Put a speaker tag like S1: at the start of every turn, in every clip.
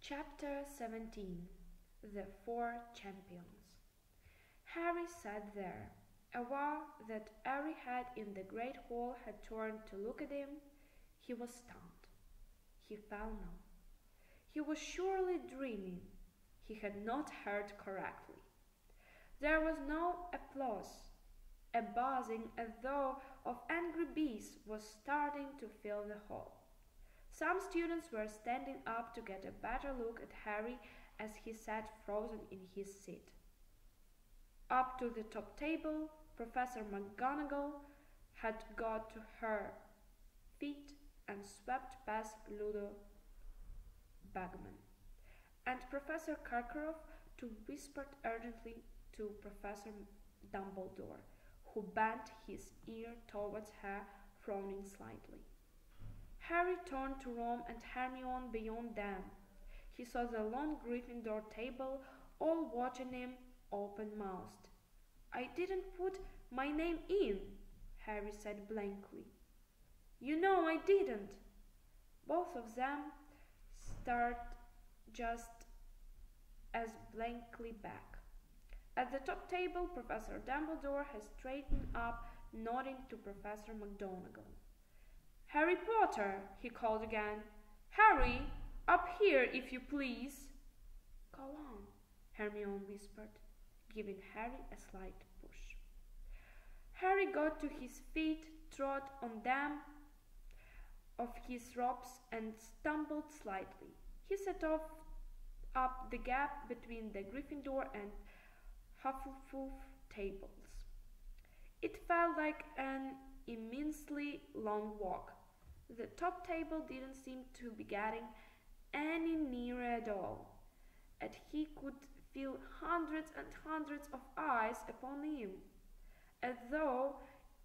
S1: Chapter 17. The Four Champions. Harry sat there, aware that every head in the great hall had turned to look at him. He was stunned. He felt numb. He was surely dreaming. He had not heard correctly. There was no applause. A buzzing as though of angry bees was starting to fill the hall. Some students were standing up to get a better look at Harry as he sat frozen in his seat. Up to the top table, Professor McGonagall had got to her feet and swept past Ludo Bagman, and Professor Karkaroff whispered urgently to Professor Dumbledore, who bent his ear towards her, frowning slightly. Harry turned to Ron and Hermione beyond them. He saw the long Gryffindor table, all watching him, open-mouthed. "I didn't put my name in," Harry said blankly. "You know I didn't." Both of them stared just as blankly back. At the top table, Professor Dumbledore had straightened up, nodding to Professor McGonagall. "Harry Potter," he called again. "Harry, up here, if you please." "Go on," Hermione whispered, giving Harry a slight push. Harry got to his feet, trod on them of his robes, and stumbled slightly. He set off up the gap between the Gryffindor and Hufflepuff tables. It felt like an immensely long walk. The top table didn't seem to be getting any nearer at all, and he could feel hundreds and hundreds of eyes upon him, as though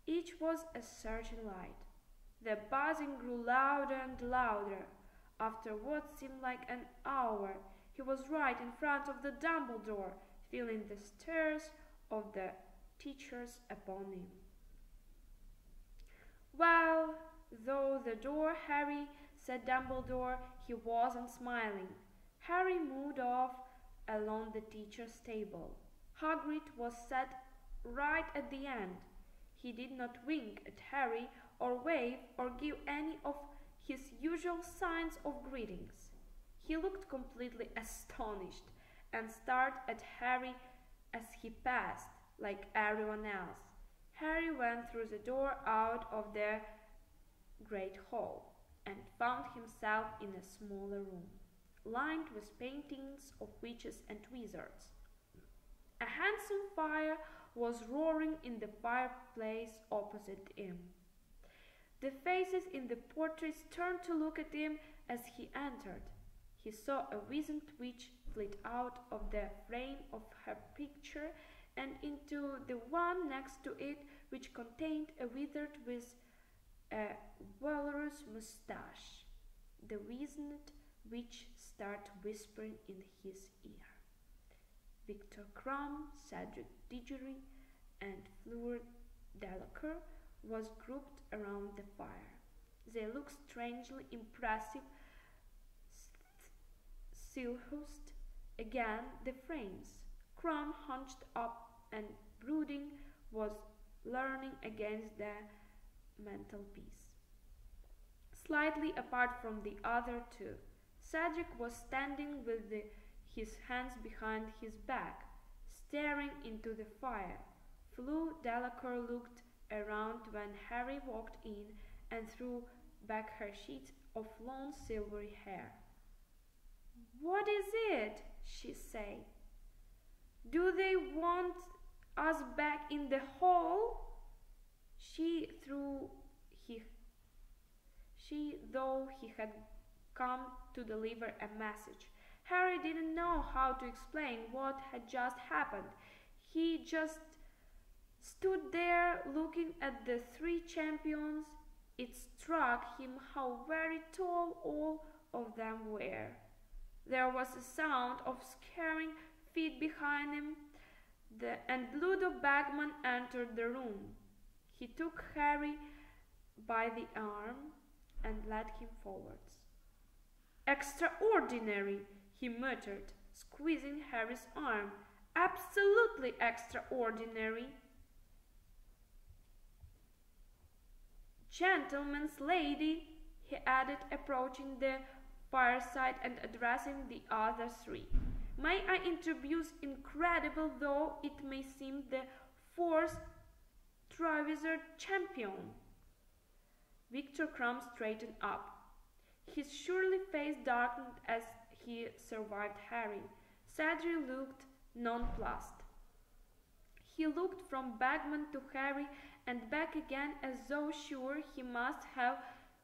S1: each was a searching light. The buzzing grew louder and louder. After what seemed like an hour, he was right in front of the Dumbledore, feeling the stares of the teachers upon him. "Well, though the door, Harry," said Dumbledore. He wasn't smiling. Harry moved off along the teacher's table. Hagrid was sat right at the end. He did not wink at Harry or wave or give any of his usual signs of greetings. He looked completely astonished and stared at Harry as he passed, like everyone else. Harry went through the door out of the great hall and found himself in a smaller room, lined with paintings of witches and wizards. A handsome fire was roaring in the fireplace opposite him. The faces in the portraits turned to look at him as he entered. He saw a wizened witch flit out of the frame of her picture and into the one next to it, which contained a wizard with a walrus moustache. The wizened witch started whispering in his ear. Victor Crumb, Cedric Diggory, and Fleur Delacour was grouped around the fire. They looked strangely impressive, silhouetted against the frames. Crumb, hunched up and brooding, was leaning against the mantelpiece, slightly apart from the other two. Cedric was standing with his hands behind his back, staring into the fire. Fleur Delacour looked around when Harry walked in and threw back her sheet of long silvery hair. "What is it?" she said. "Do they want us back in the hall?" Though he had come to deliver a message. Harry didn't know how to explain what had just happened. He just stood there looking at the three champions. It struck him how very tall all of them were. There was a sound of scurrying feet behind him, and Ludo Bagman entered the room. He took Harry by the arm and led him forwards. "Extraordinary!" he muttered, squeezing Harry's arm. Absolutely extraordinary. Gentleman's lady, he added, approaching the fireside and addressing the other three. May I introduce, incredible though it may seem, the fourth Triwizard champion? Victor Crumb straightened up. His surly face darkened as he surveyed Harry. Cedric looked nonplussed. He looked from Bagman to Harry and back again as though sure he must have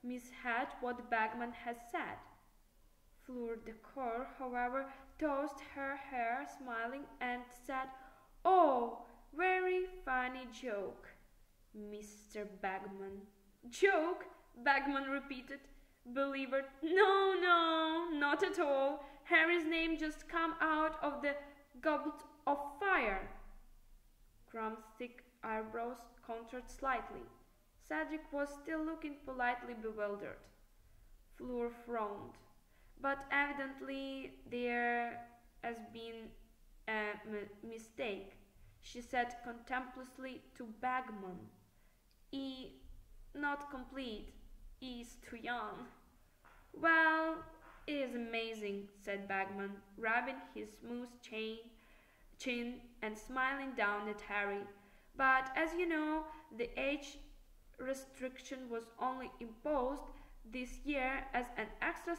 S1: misheard what Bagman had said. Fleur de Cour, however, tossed her hair, smiling, and said, "Oh, very funny joke, Mr. Bagman." "Joke?" Bagman repeated, bewildered. No, not at all. Harry's name just come out of the Goblet of Fire." Crumb's thick eyebrows contracted slightly. Cedric was still looking politely bewildered. Fleur frowned. "But evidently there has been a mistake," she said contemptuously to Bagman. Not complete. Is too young." "Well, it is amazing," said Bagman, rubbing his smooth chin and smiling down at Harry. "But as you know, the age restriction was only imposed this year as an extra